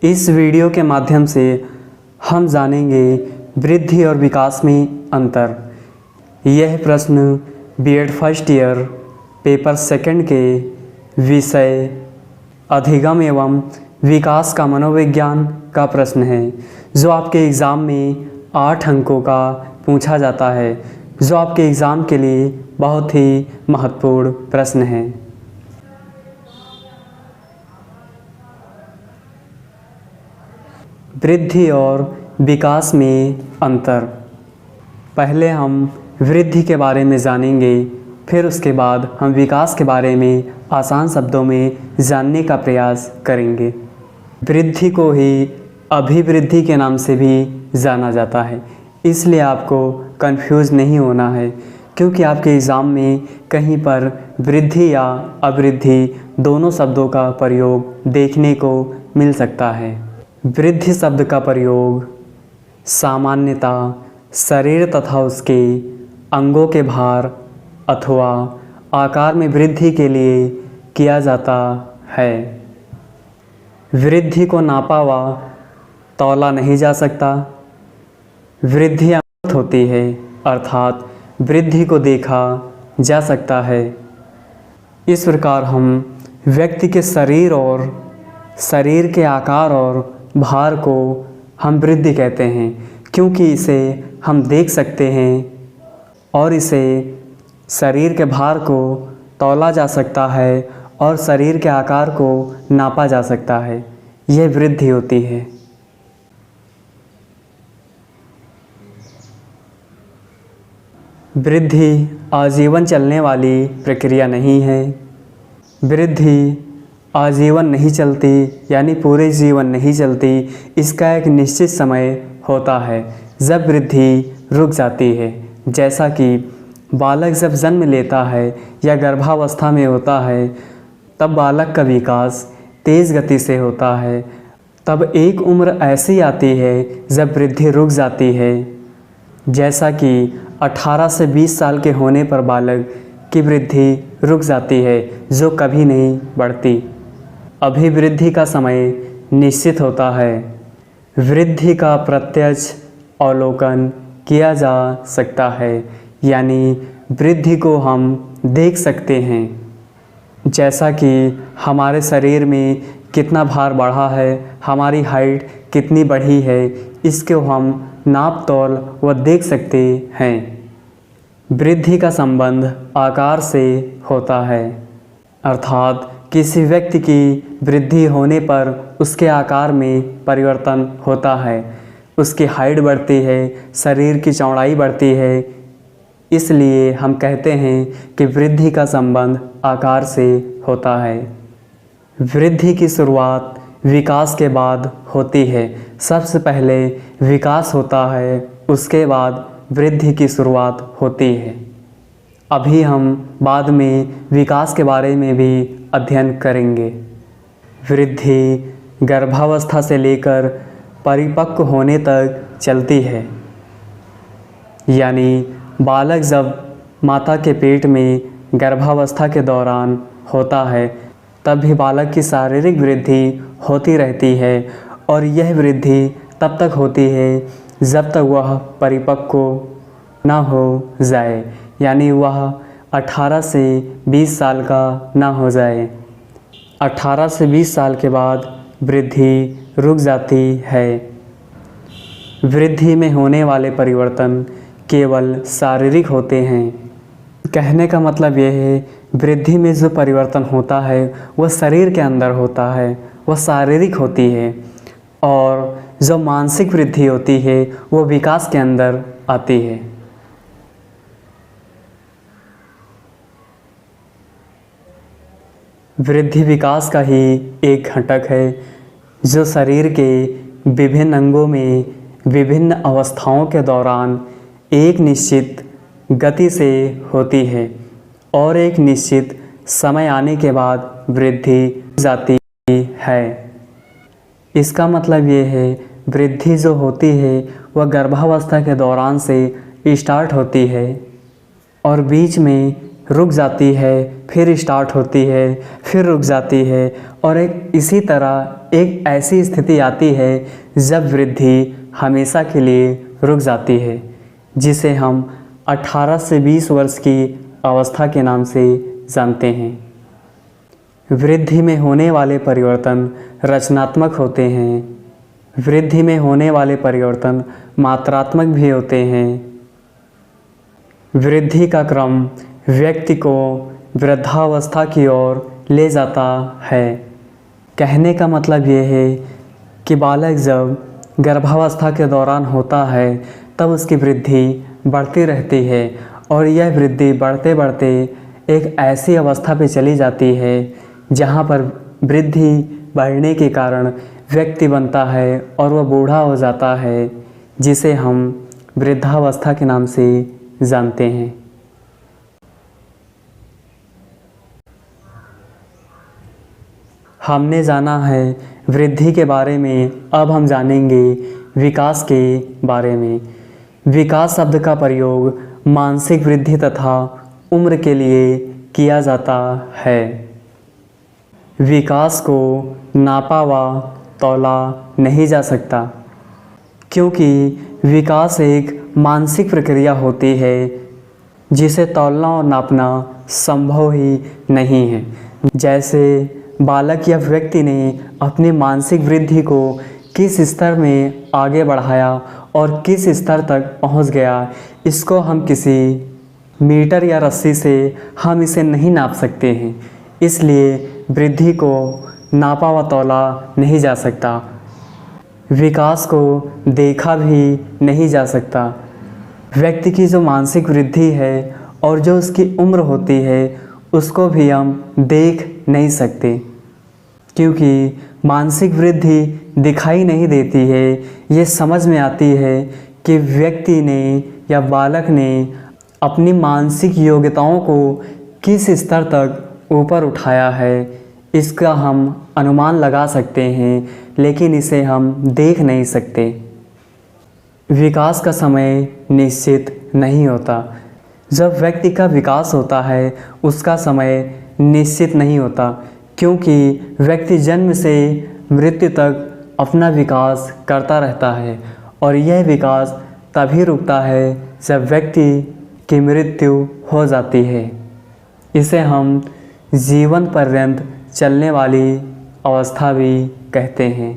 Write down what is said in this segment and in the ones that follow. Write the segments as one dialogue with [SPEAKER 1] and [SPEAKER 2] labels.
[SPEAKER 1] इस वीडियो के माध्यम से हम जानेंगे वृद्धि और विकास में अंतर। यह प्रश्न BEd first year paper second के विषय अधिगम एवं विकास का मनोविज्ञान का प्रश्न है, जो आपके एग्ज़ाम में 8 अंकों का पूछा जाता है, जो आपके एग्ज़ाम के लिए बहुत ही महत्वपूर्ण प्रश्न है। वृद्धि और विकास में अंतर। पहले हम वृद्धि के बारे में जानेंगे, फिर उसके बाद हम विकास के बारे में आसान शब्दों में जानने का प्रयास करेंगे। वृद्धि को ही अभिवृद्धि के नाम से भी जाना जाता है, इसलिए आपको कंफ्यूज नहीं होना है, क्योंकि आपके एग्ज़ाम में कहीं पर वृद्धि या अवृद्धि दोनों शब्दों का प्रयोग देखने को मिल सकता है। वृद्धि शब्द का प्रयोग सामान्यतः शरीर तथा उसके अंगों के भार अथवा आकार में वृद्धि के लिए किया जाता है। वृद्धि को नापा व तौला नहीं जा सकता। वृद्धि अमूर्त होती है, अर्थात वृद्धि को देखा जा सकता है। इस प्रकार हम व्यक्ति के शरीर और शरीर के आकार और भार को हम वृद्धि कहते हैं, क्योंकि इसे हम देख सकते हैं और इसे शरीर के भार को तौला जा सकता है और शरीर के आकार को नापा जा सकता है। यह वृद्धि होती है। वृद्धि आजीवन चलने वाली प्रक्रिया नहीं है। वृद्धि आजीवन नहीं चलती, यानी पूरे जीवन नहीं चलती। इसका एक निश्चित समय होता है जब वृद्धि रुक जाती है। जैसा कि बालक जब जन्म लेता है या गर्भावस्था में होता है, तब बालक का विकास तेज़ गति से होता है। तब एक उम्र ऐसी आती है जब वृद्धि रुक जाती है, जैसा कि 18 से 20 साल के होने पर बालक की वृद्धि रुक जाती है, जो कभी नहीं बढ़ती। अभिवृद्धि का समय निश्चित होता है। वृद्धि का प्रत्यक्ष अवलोकन किया जा सकता है, यानी वृद्धि को हम देख सकते हैं। जैसा कि हमारे शरीर में कितना भार बढ़ा है, हमारी हाइट कितनी बढ़ी है, इसको हम नाप तौल व देख सकते हैं। वृद्धि का संबंध आकार से होता है, अर्थात किसी व्यक्ति की वृद्धि होने पर उसके आकार में परिवर्तन होता है, उसकी हाइट बढ़ती है, शरीर की चौड़ाई बढ़ती है। इसलिए हम कहते हैं कि वृद्धि का संबंध आकार से होता है। वृद्धि की शुरुआत विकास के बाद होती है। सबसे पहले विकास होता है, उसके बाद वृद्धि की शुरुआत होती है। अभी हम बाद में विकास के बारे में भी अध्ययन करेंगे। वृद्धि गर्भावस्था से लेकर परिपक्व होने तक चलती है, यानी बालक जब माता के पेट में गर्भावस्था के दौरान होता है, तब भी बालक की शारीरिक वृद्धि होती रहती है, और यह वृद्धि तब तक होती है जब तक वह परिपक्व ना हो जाए, यानी वह 18 से 20 साल का ना हो जाए। 18 से 20 साल के बाद वृद्धि रुक जाती है। वृद्धि में होने वाले परिवर्तन केवल शारीरिक होते हैं। कहने का मतलब यह है, वृद्धि में जो परिवर्तन होता है वह शरीर के अंदर होता है, वह शारीरिक होती है, और जो मानसिक वृद्धि होती है वो विकास के अंदर आती है। वृद्धि विकास का ही एक घटक है, जो शरीर के विभिन्न अंगों में विभिन्न अवस्थाओं के दौरान एक निश्चित गति से होती है, और एक निश्चित समय आने के बाद वृद्धि जाती है। इसका मतलब ये है, वृद्धि जो होती है वह गर्भावस्था के दौरान से स्टार्ट होती है, और बीच में रुक जाती है, फिर स्टार्ट होती है, फिर रुक जाती है और एक इसी तरह एक ऐसी स्थिति आती है जब वृद्धि हमेशा के लिए रुक जाती है, जिसे हम 18 से 20 वर्ष की अवस्था के नाम से जानते हैं। वृद्धि में होने वाले परिवर्तन रचनात्मक होते हैं। वृद्धि में होने वाले परिवर्तन मात्रात्मक भी होते हैं। वृद्धि का क्रम व्यक्ति को वृद्धावस्था की ओर ले जाता है। कहने का मतलब ये है कि बालक जब गर्भावस्था के दौरान होता है तब उसकी वृद्धि बढ़ती रहती है और यह वृद्धि बढ़ते बढ़ते एक ऐसी अवस्था पे चली जाती है जहाँ पर वृद्धि बढ़ने के कारण व्यक्ति बनता है और वह बूढ़ा हो जाता है, जिसे हम वृद्धावस्था के नाम से जानते हैं। हमने जाना है वृद्धि के बारे में, अब हम जानेंगे विकास के बारे में। विकास शब्द का प्रयोग मानसिक वृद्धि तथा उम्र के लिए किया जाता है। विकास को नापा व तौला नहीं जा सकता, क्योंकि विकास एक मानसिक प्रक्रिया होती है जिसे तौलना और नापना संभव ही नहीं है। जैसे बालक या व्यक्ति ने अपनी मानसिक वृद्धि को किस स्तर में आगे बढ़ाया और किस स्तर तक पहुंच गया, इसको हम किसी मीटर या रस्सी से हम इसे नहीं नाप सकते हैं। इसलिए वृद्धि को नापा व तौला नहीं जा सकता। विकास को देखा भी नहीं जा सकता। व्यक्ति की जो मानसिक वृद्धि है और जो उसकी उम्र होती है उसको भी हम देख नहीं सकते, क्योंकि मानसिक वृद्धि दिखाई नहीं देती है। ये समझ में आती है कि व्यक्ति ने या बालक ने अपनी मानसिक योग्यताओं को किस स्तर तक ऊपर उठाया है, इसका हम अनुमान लगा सकते हैं, लेकिन इसे हम देख नहीं सकते। विकास का समय निश्चित नहीं होता। जब व्यक्ति का विकास होता है उसका समय निश्चित नहीं होता, क्योंकि व्यक्ति जन्म से मृत्यु तक अपना विकास करता रहता है और यह विकास तभी रुकता है जब व्यक्ति की मृत्यु हो जाती है। इसे हम जीवन पर्यंत चलने वाली अवस्था भी कहते हैं।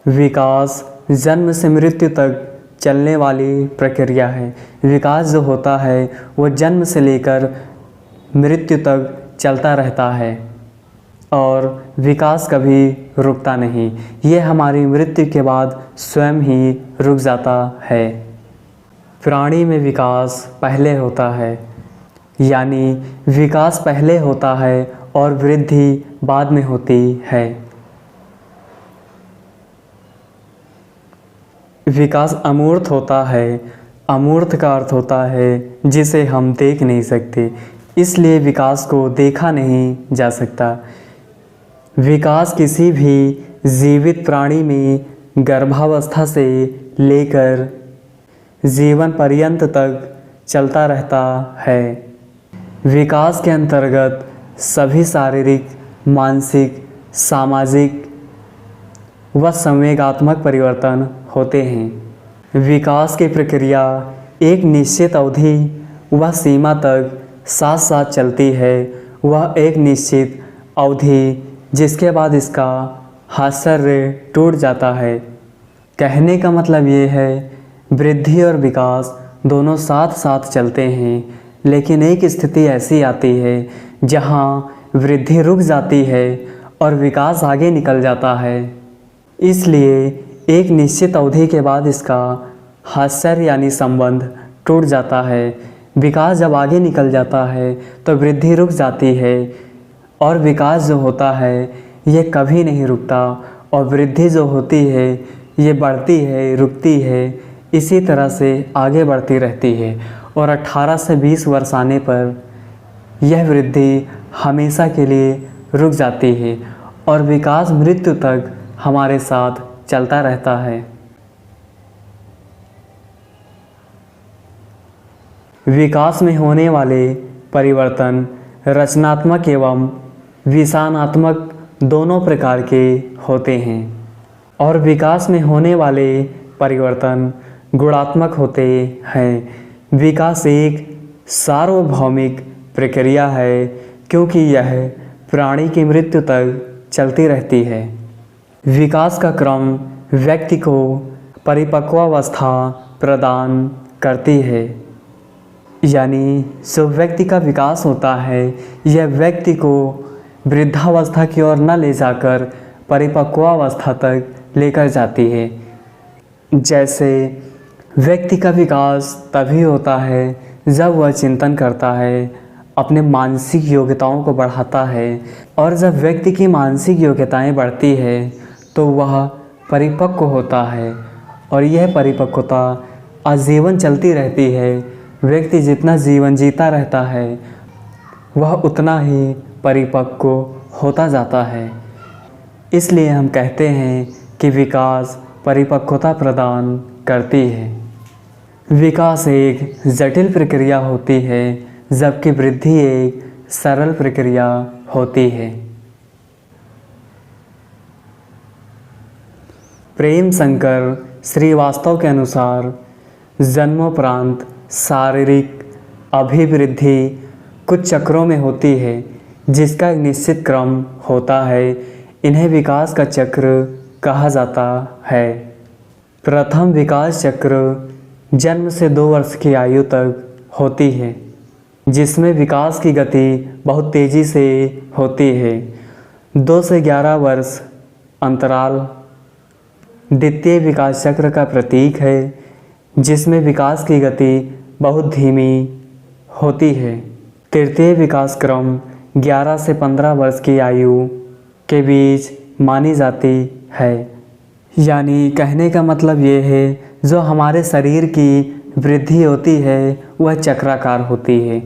[SPEAKER 1] विकास जन्म से मृत्यु तक चलने वाली प्रक्रिया है। विकास जो होता है वो जन्म से लेकर मृत्यु तक चलता रहता है और विकास कभी रुकता नहीं। ये हमारी मृत्यु के बाद स्वयं ही रुक जाता है। प्राणी में विकास पहले होता है, यानी विकास पहले होता है और वृद्धि बाद में होती है। विकास अमूर्त होता है। अमूर्त का अर्थ होता है जिसे हम देख नहीं सकते, इसलिए विकास को देखा नहीं जा सकता। विकास किसी भी जीवित प्राणी में गर्भावस्था से लेकर जीवन पर्यंत तक चलता रहता है। विकास के अंतर्गत सभी शारीरिक, मानसिक, सामाजिक व संवेगात्मक परिवर्तन होते हैं। विकास की प्रक्रिया एक निश्चित अवधि व सीमा तक साथ साथ चलती है। वह एक निश्चित अवधि जिसके बाद इसका आश्चर्य टूट जाता है। कहने का मतलब ये है वृद्धि और विकास दोनों साथ साथ चलते हैं, लेकिन एक स्थिति ऐसी आती है जहाँ वृद्धि रुक जाती है और विकास आगे निकल जाता है। इसलिए एक निश्चित अवधि के बाद इसका आश्चर्य यानी संबंध टूट जाता है। विकास जब आगे निकल जाता है तो वृद्धि रुक जाती है और विकास जो होता है ये कभी नहीं रुकता और वृद्धि जो होती है ये बढ़ती है, रुकती है, इसी तरह से आगे बढ़ती रहती है और 18 से 20 वर्ष आने पर यह वृद्धि हमेशा के लिए रुक जाती है और विकास मृत्यु तक हमारे साथ चलता रहता है। विकास में होने वाले परिवर्तन रचनात्मक एवं विषाणात्मक दोनों प्रकार के होते हैं और विकास में होने वाले परिवर्तन गुणात्मक होते हैं। विकास एक सार्वभौमिक प्रक्रिया है क्योंकि यह प्राणी की मृत्यु तक चलती रहती है। विकास का क्रम व्यक्ति को परिपक्वावस्था प्रदान करती है, यानी जो व्यक्ति का विकास होता है यह व्यक्ति को वृद्धावस्था की ओर न ले जाकर परिपक्वावस्था तक लेकर जाती है। जैसे व्यक्ति का विकास तभी होता है जब वह चिंतन करता है, अपने मानसिक योग्यताओं को बढ़ाता है, और जब व्यक्ति की मानसिक योग्यताएं बढ़ती है तो वह परिपक्व होता है और यह परिपक्वता आजीवन चलती रहती है। व्यक्ति जितना जीवन जीता रहता है वह उतना ही परिपक्व होता जाता है। इसलिए हम कहते हैं कि विकास परिपक्वता प्रदान करती है। विकास एक जटिल प्रक्रिया होती है जबकि वृद्धि एक सरल प्रक्रिया होती है। प्रेम शंकर श्रीवास्तव के अनुसार जन्मोपरांत शारीरिक अभिवृद्धि कुछ चक्रों में होती है जिसका एक निश्चित क्रम होता है। इन्हें विकास का चक्र कहा जाता है। प्रथम विकास चक्र जन्म से 2 वर्ष की आयु तक होती है जिसमें विकास की गति बहुत तेज़ी से होती है। 2 से 11 वर्ष अंतराल द्वितीय विकास चक्र का प्रतीक है जिसमें विकास की गति बहुत धीमी होती है। तृतीय विकास क्रम 11 से 15 वर्ष की आयु के बीच मानी जाती है। यानी कहने का मतलब ये है जो हमारे शरीर की वृद्धि होती है वह चक्राकार होती है,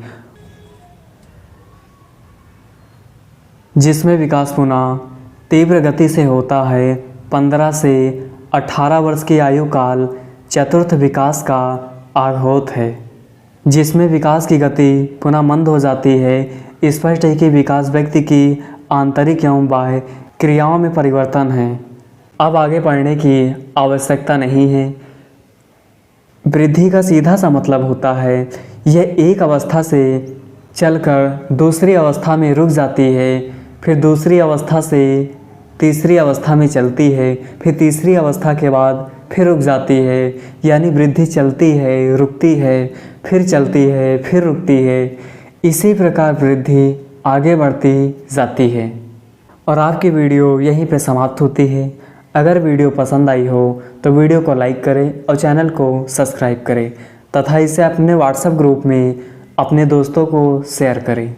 [SPEAKER 1] जिसमें विकास पुनः तीव्र गति से होता है। 15 से 18 वर्ष की आयु काल चतुर्थ विकास का आघात है जिसमें विकास की गति पुनः मंद हो जाती है। स्पष्ट है कि विकास व्यक्ति की आंतरिक एवं बाह्य क्रियाओं में परिवर्तन है। अब आगे पढ़ने की आवश्यकता नहीं है। वृद्धि का सीधा सा मतलब होता है यह एक अवस्था से चलकर दूसरी अवस्था में रुक जाती है, फिर दूसरी अवस्था से तीसरी अवस्था में चलती है, फिर तीसरी अवस्था के बाद फिर रुक जाती है। यानी वृद्धि चलती है, रुकती है, फिर चलती है, फिर रुकती है। इसी प्रकार वृद्धि आगे बढ़ती जाती है। और आपकी वीडियो यहीं पे समाप्त होती है। अगर वीडियो पसंद आई हो तो वीडियो को लाइक करें और चैनल को सब्सक्राइब करें तथा इसे अपने व्हाट्सएप ग्रुप में अपने दोस्तों को शेयर करें।